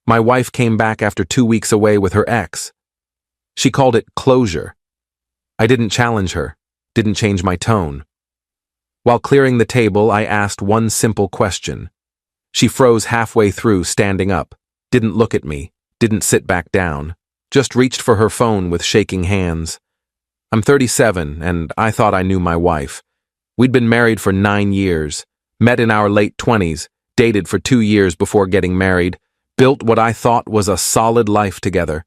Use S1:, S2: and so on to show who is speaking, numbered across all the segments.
S1: My wife came back after 2 weeks away with her ex. She called it closure. I didn't challenge her, didn't change my tone. While clearing the table, I asked one simple question. She froze halfway through, standing up, didn't look at me, didn't sit back down, just reached for her phone with shaking hands. I'm 37, and I thought I knew my wife. We'd been married for 9 years, met in our late 20s, dated for 2 years before getting married, built what I thought was a solid life together.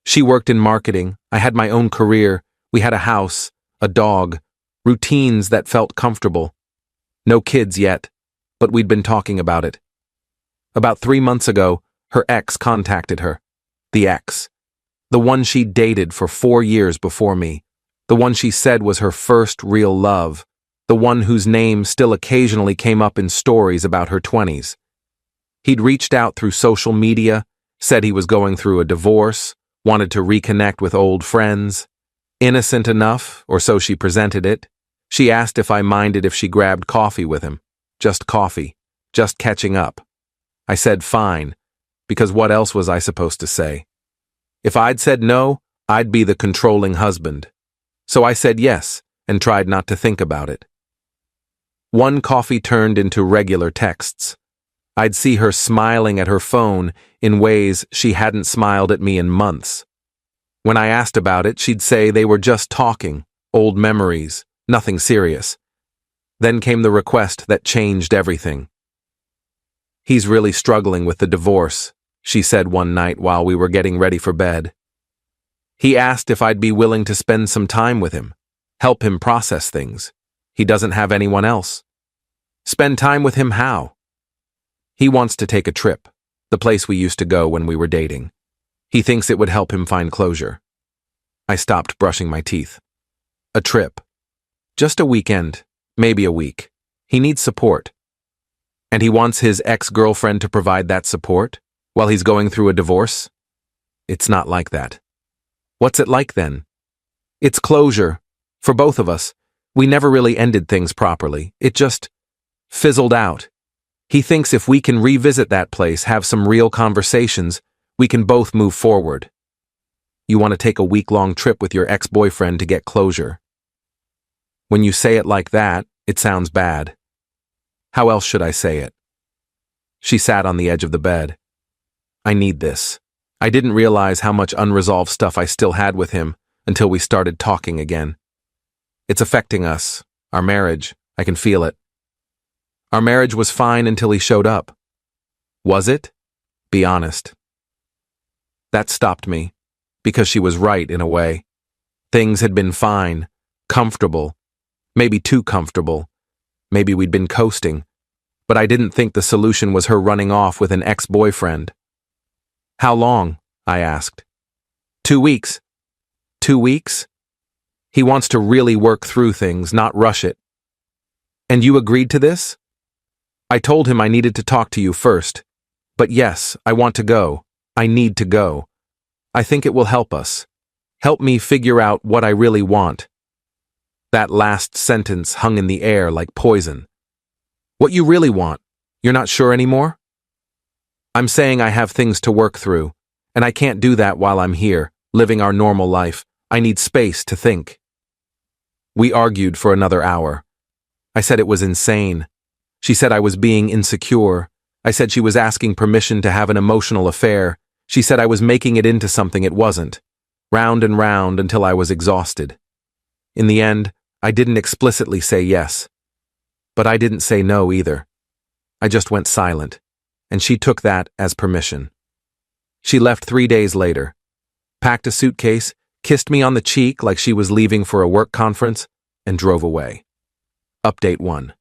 S1: She worked in marketing, I had my own career, we had a house, a dog, routines that felt comfortable. No kids yet, but we'd been talking about it. About 3 months ago, her ex contacted her. The ex. The one she dated for 4 years before me. The one she said was her first real love. The one whose name still occasionally came up in stories about her 20s. He'd reached out through social media, said he was going through a divorce, wanted to reconnect with old friends. Innocent enough, or so she presented it. She asked if I minded if she grabbed coffee with him. Just coffee. Just catching up. I said fine, because what else was I supposed to say? If I'd said no, I'd be the controlling husband. So I said yes, and tried not to think about it. One coffee turned into regular texts. I'd see her smiling at her phone in ways she hadn't smiled at me in months. When I asked about it, she'd say they were just talking, old memories, nothing serious. Then came the request that changed everything. He's really struggling with the divorce, she said one night while we were getting ready for bed. He asked if I'd be willing to spend some time with him, help him process things. He doesn't have anyone else. Spend time with him how? He wants to take a trip, the place we used to go when we were dating. He thinks it would help him find closure. I stopped brushing my teeth. A trip. Just a weekend, maybe a week. He needs support. And he wants his ex-girlfriend to provide that support while he's going through a divorce? It's not like that. What's it like then? It's closure. For both of us. We never really ended things properly. It just fizzled out. He thinks if we can revisit that place, have some real conversations, we can both move forward. You want to take a week-long trip with your ex-boyfriend to get closure. When you say it like that, it sounds bad. How else should I say it? She sat on the edge of the bed. I need this. I didn't realize how much unresolved stuff I still had with him until we started talking again. It's affecting us, our marriage. I can feel it. Our marriage was fine until he showed up. Was it? Be honest. That stopped me, because she was right in a way. Things had been fine, comfortable, maybe too comfortable. Maybe we'd been coasting, but I didn't think the solution was her running off with an ex-boyfriend. How long? I asked. 2 weeks. 2 weeks? He wants to really work through things, not rush it. And you agreed to this? I told him I needed to talk to you first. But yes, I want to go. I need to go. I think it will help us. Help me figure out what I really want. That last sentence hung in the air like poison. What you really want? You're not sure anymore? I'm saying I have things to work through, and I can't do that while I'm here, living our normal life. I need space to think. We argued for another hour. I said it was insane. She said I was being insecure. I said she was asking permission to have an emotional affair. She said I was making it into something it wasn't. Round and round until I was exhausted. In the end, I didn't explicitly say yes. But I didn't say no either. I just went silent, and she took that as permission. She left 3 days later, packed a suitcase, kissed me on the cheek like she was leaving for a work conference, and drove away. Update 1.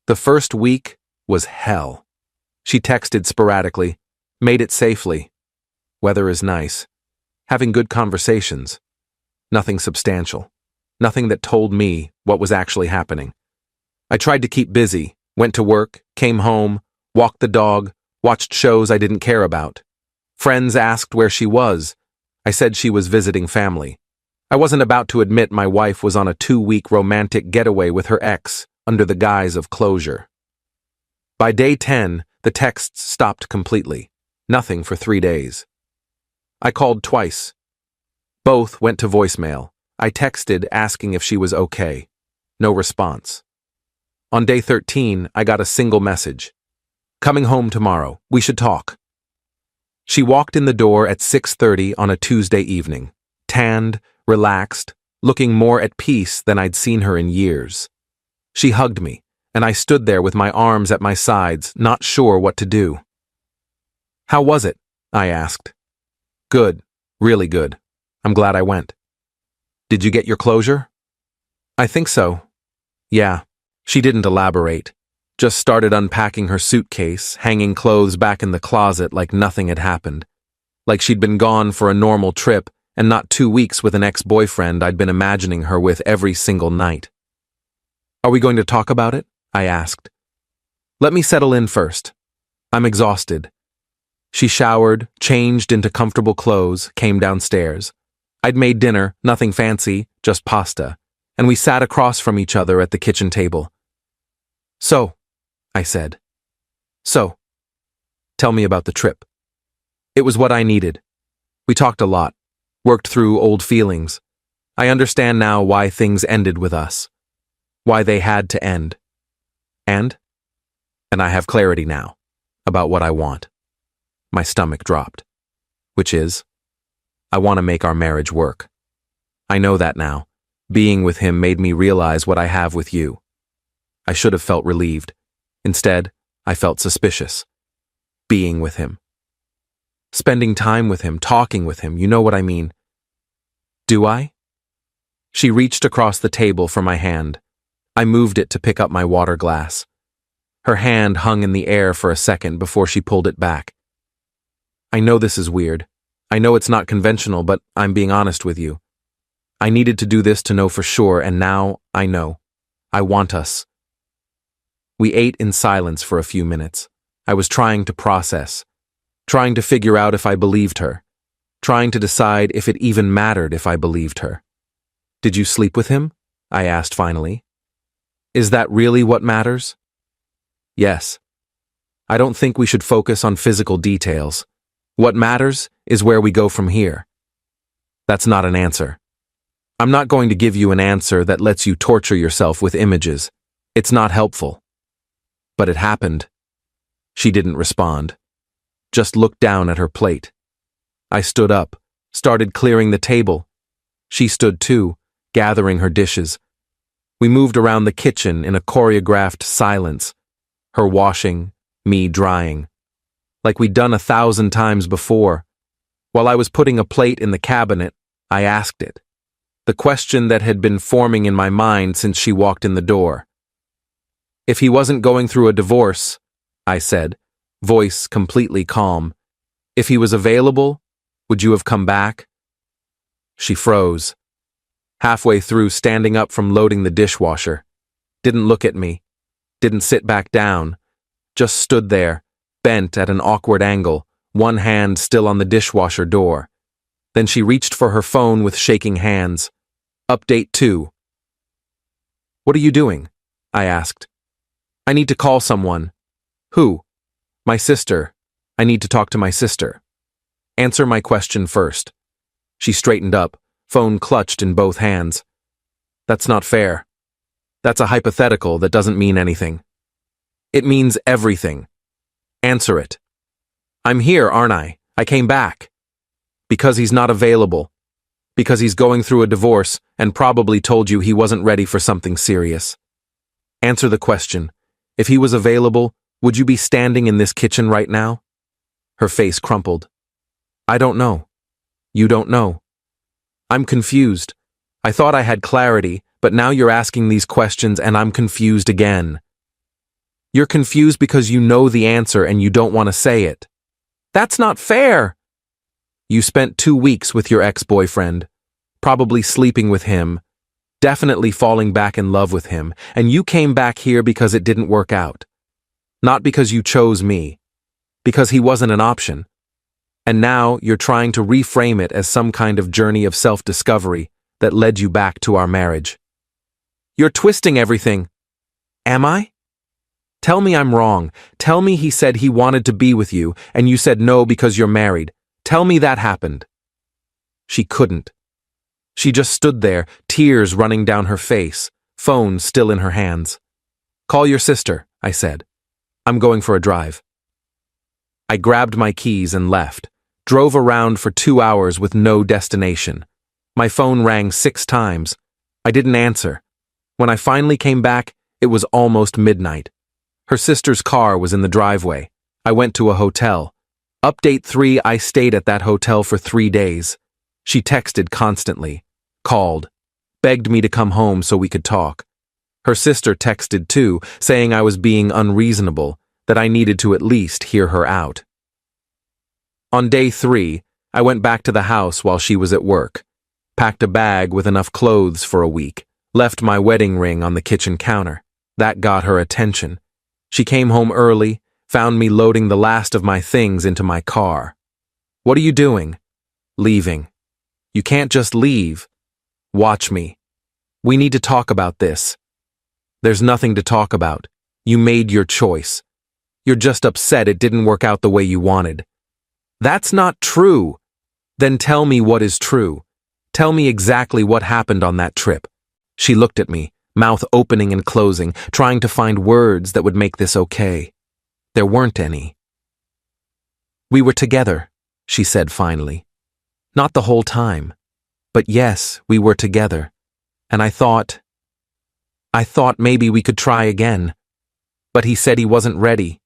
S1: The first week was hell. She texted sporadically, made it safely. Weather is nice. Having good conversations. Nothing substantial. Nothing that told me what was actually happening. I tried to keep busy, went to work, came home, walked the dog, watched shows I didn't care about. Friends asked where she was. I said she was visiting family. I wasn't about to admit my wife was on a 2-week romantic getaway with her ex under the guise of closure. By day 10, the texts stopped completely. Nothing for 3 days. I called twice. Both went to voicemail. I texted asking if she was okay. No response. On day 13, I got a single message. Coming home tomorrow. We should talk. She walked in the door at 6:30 on a Tuesday evening, tanned, relaxed, looking more at peace than I'd seen her in years. She hugged me, and I stood there with my arms at my sides, not sure what to do. How was it? I asked. Good, really good. I'm glad I went. Did you get your closure? I think so. Yeah. She didn't elaborate. Just started unpacking her suitcase, hanging clothes back in the closet like nothing had happened. Like she'd been gone for a normal trip and not 2 weeks with an ex-boyfriend I'd been imagining her with every single night. Are we going to talk about it? I asked. Let me settle in first. I'm exhausted. She showered, changed into comfortable clothes, came downstairs. I'd made dinner, nothing fancy, just pasta, and we sat across from each other at the kitchen table. So, I said. So, tell me about the trip. It was what I needed. We talked a lot, worked through old feelings. I understand now why things ended with us, why they had to end. And I have clarity now about what I want. My stomach dropped, which is, I want to make our marriage work. I know that now. Being with him made me realize what I have with you. I should have felt relieved. Instead, I felt suspicious. Being with him. Spending time with him, talking with him, you know what I mean. Do I? She reached across the table for my hand. I moved it to pick up my water glass. Her hand hung in the air for a second before she pulled it back. I know this is weird. I know it's not conventional, but I'm being honest with you. I needed to do this to know for sure, and now I know. I want us. We ate in silence for a few minutes. I was trying to process, trying to figure out if I believed her, trying to decide if it even mattered if I believed her. Did you sleep with him? I asked finally. Is that really what matters? Yes. I don't think we should focus on physical details. What matters is where we go from here. That's not an answer. I'm not going to give you an answer that lets you torture yourself with images. It's not helpful. But it happened. She didn't respond. Just looked down at her plate. I stood up, started clearing the table. She stood too, gathering her dishes. We moved around the kitchen in a choreographed silence. Her washing, me drying. Like we'd done 1,000 times before. While I was putting a plate in the cabinet, I asked it. The question that had been forming in my mind since she walked in the door. If he wasn't going through a divorce, I said, voice completely calm, if he was available, would you have come back? She froze. Halfway through standing up from loading the dishwasher. Didn't look at me. Didn't sit back down. Just stood there, bent at an awkward angle, one hand still on the dishwasher door. Then she reached for her phone with shaking hands. Update 2. What are you doing? I asked. I need to call someone. Who? My sister. I need to talk to my sister. Answer my question first. She straightened up, phone clutched in both hands. That's not fair. That's a hypothetical that doesn't mean anything. It means everything. Answer it. I'm here, aren't I? I came back. Because he's not available. Because he's going through a divorce and probably told you he wasn't ready for something serious. Answer the question. If he was available, would you be standing in this kitchen right now? Her face crumpled. I don't know. You don't know. I'm confused. I thought I had clarity, but now you're asking these questions and I'm confused again. You're confused because you know the answer and you don't want to say it. That's not fair. You spent 2 weeks with your ex-boyfriend, probably sleeping with him, definitely falling back in love with him, and you came back here because it didn't work out. Not because you chose me, because he wasn't an option. And now you're trying to reframe it as some kind of journey of self-discovery that led you back to our marriage. You're twisting everything. Am I? Tell me I'm wrong. Tell me he said he wanted to be with you, and you said no because you're married. Tell me that happened." She couldn't. She just stood there, tears running down her face, phone still in her hands. "Call your sister," I said. "I'm going for a drive." I grabbed my keys and left, drove around for 2 hours with no destination. My phone rang 6 times. I didn't answer. When I finally came back, it was almost midnight. Her sister's car was in the driveway. I went to a hotel. Update 3, I stayed at that hotel for 3 days. She texted constantly, called, begged me to come home so we could talk. Her sister texted too, saying I was being unreasonable, that I needed to at least hear her out. On day 3, I went back to the house while she was at work, packed a bag with enough clothes for a week, left my wedding ring on the kitchen counter. That got her attention. She came home early, found me loading the last of my things into my car. "What are you doing?" "Leaving." "You can't just leave." "Watch me. We need to talk about this." "There's nothing to talk about. You made your choice. You're just upset it didn't work out the way you wanted." "That's not true." "Then tell me what is true. Tell me exactly what happened on that trip." She looked at me, mouth opening and closing, trying to find words that would make this okay. There weren't any. "We were together," she said finally. "Not the whole time. But yes, we were together. And I thought maybe we could try again. But he said he wasn't ready.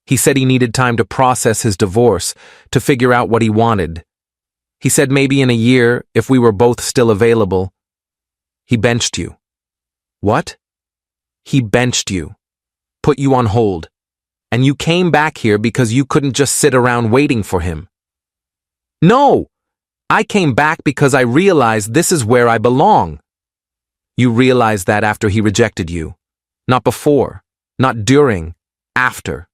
S1: He said he needed time to process his divorce, to figure out what he wanted. He said maybe in a year, if we were both still available. He benched you." "What?" "He benched you. Put you on hold. And you came back here because you couldn't just sit around waiting for him." "No! I came back because I realized this is where I belong." "You realized that after he rejected you. Not before. Not during. After."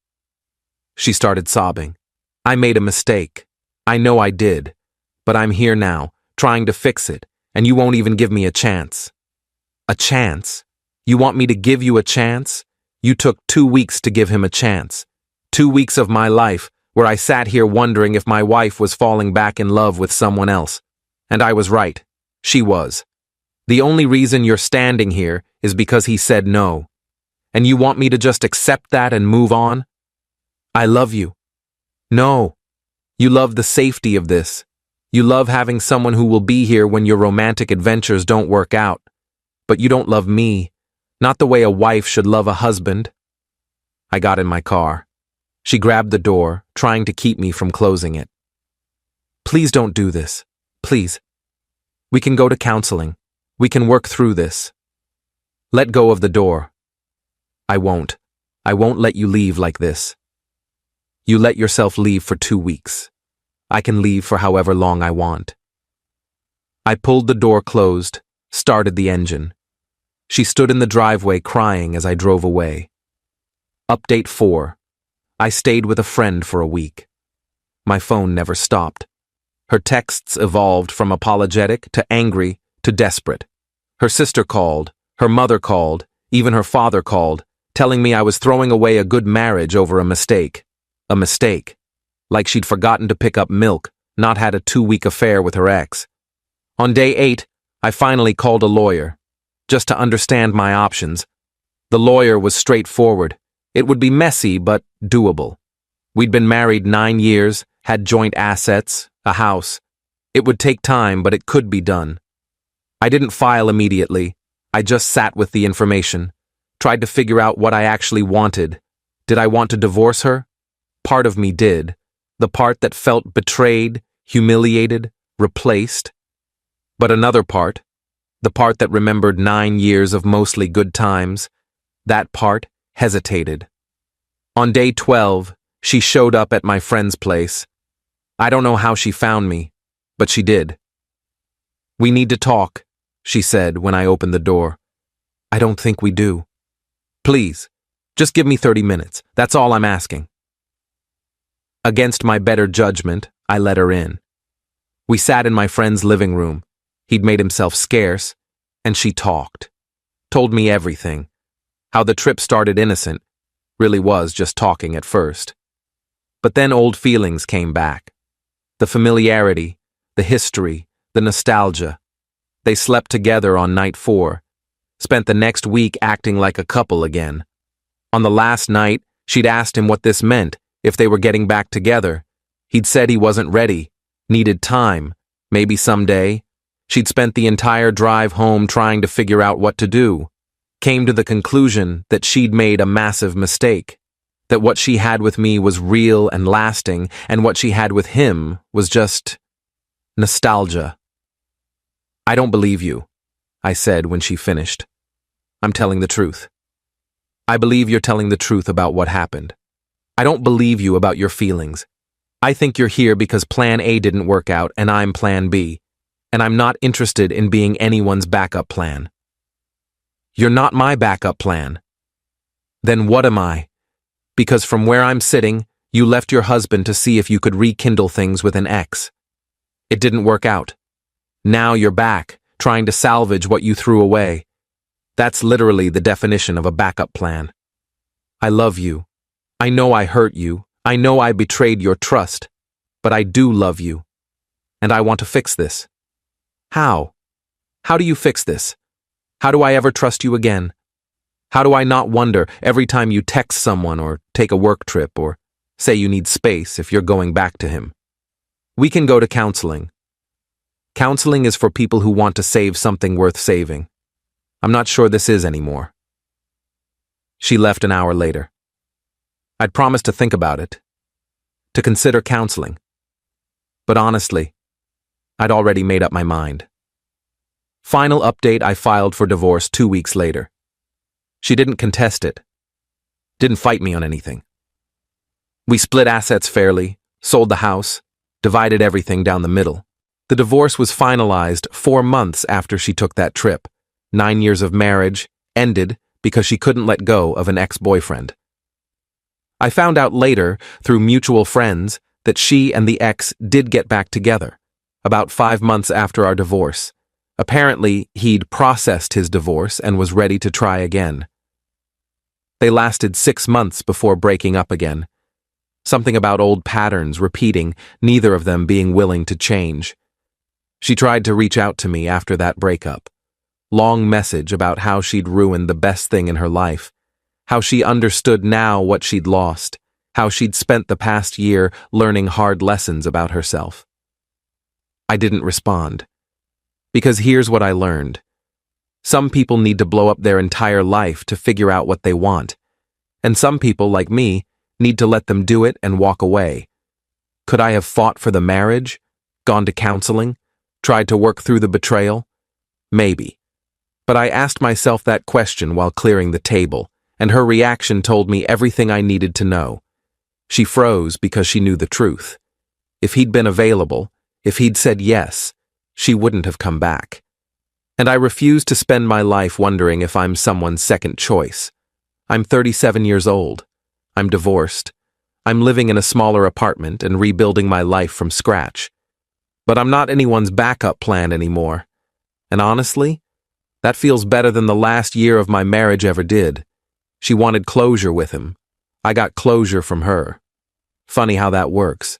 S1: She started sobbing. "I made a mistake. I know I did. But I'm here now, trying to fix it, and you won't even give me a chance." "A chance? You want me to give you a chance? You took 2 weeks to give him a chance. 2 weeks of my life where I sat here wondering if my wife was falling back in love with someone else. And I was right. She was. The only reason you're standing here is because he said no. And you want me to just accept that and move on? I love you." "No. You love the safety of this. You love having someone who will be here when your romantic adventures don't work out. But you don't love me, not the way a wife should love a husband." I got in my car. She grabbed the door, trying to keep me from closing it. "Please don't do this. Please. We can go to counseling. We can work through this." "Let go of the door." "I won't. I won't let you leave like this." "You let yourself leave for 2 weeks. I can leave for however long I want." I pulled the door closed, started the engine. She stood in the driveway crying as I drove away. Update 4. I stayed with a friend for a week. My phone never stopped. Her texts evolved from apologetic to angry to desperate. Her sister called, her mother called, even her father called, telling me I was throwing away a good marriage over a mistake. A mistake. Like she'd forgotten to pick up milk, not had a 2-week affair with her ex. On day 8, I finally called a lawyer, just to understand my options. The lawyer was straightforward. It would be messy, but doable. We'd been married 9 years, had joint assets, a house. It would take time, but it could be done. I didn't file immediately. I just sat with the information, tried to figure out what I actually wanted. Did I want to divorce her? Part of me did. The part that felt betrayed, humiliated, replaced. But another part, the part that remembered 9 years of mostly good times, that part hesitated. On day 12, she showed up at my friend's place. I don't know how she found me, but she did. "We need to talk," she said when I opened the door. "I don't think we do." "Please, just give me 30 minutes. That's all I'm asking." Against my better judgment, I let her in. We sat in my friend's living room. He'd made himself scarce, and she talked. Told me everything. How the trip started innocent. Really was just talking at first. But then old feelings came back. The familiarity, the history, the nostalgia. They slept together on night 4, spent the next week acting like a couple again. On the last night, she'd asked him what this meant, if they were getting back together. He'd said he wasn't ready, needed time, maybe someday. She'd spent the entire drive home trying to figure out what to do. Came to the conclusion that she'd made a massive mistake. That what she had with me was real and lasting, and what she had with him was just nostalgia. "I don't believe you," I said when she finished. "I'm telling the truth. I believe you're telling the truth about what happened. I don't believe you about your feelings. I think you're here because plan A didn't work out and I'm plan B, and I'm not interested in being anyone's backup plan." "You're not my backup plan." "Then what am I? Because from where I'm sitting, you left your husband to see if you could rekindle things with an ex. It didn't work out. Now you're back, trying to salvage what you threw away. That's literally the definition of a backup plan. I love you. I know I hurt you. I know I betrayed your trust. But I do love you. And I want to fix this." "How? How do you fix this? How do I ever trust you again? How do I not wonder every time you text someone or take a work trip or say you need space if you're going back to him? We can go to counseling. Counseling is for people who want to save something worth saving. I'm not sure this is anymore." She left an hour later. I'd promised to think about it, to consider counseling. But honestly, I'd already made up my mind. Final update: I filed for divorce 2 weeks later. She didn't contest it. Didn't fight me on anything. We split assets fairly, sold the house, divided everything down the middle. The divorce was finalized 4 months after she took that trip. 9 years of marriage ended because she couldn't let go of an ex-boyfriend. I found out later, through mutual friends, that she and the ex did get back together, about 5 months after our divorce. Apparently, he'd processed his divorce and was ready to try again. They lasted 6 months before breaking up again. Something about old patterns repeating, neither of them being willing to change. She tried to reach out to me after that breakup. Long message about how she'd ruined the best thing in her life, how she understood now what she'd lost, how she'd spent the past year learning hard lessons about herself. I didn't respond. Because here's what I learned. Some people need to blow up their entire life to figure out what they want. And some people, like me, need to let them do it and walk away. Could I have fought for the marriage? Gone to counseling? Tried to work through the betrayal? Maybe. But I asked myself that question while clearing the table, and her reaction told me everything I needed to know. She froze because she knew the truth. If he'd been available, if he'd said yes, she wouldn't have come back. And I refuse to spend my life wondering if I'm someone's second choice. I'm 37 years old. I'm divorced. I'm living in a smaller apartment and rebuilding my life from scratch. But I'm not anyone's backup plan anymore. And honestly, that feels better than the last year of my marriage ever did. She wanted closure with him. I got closure from her. Funny how that works.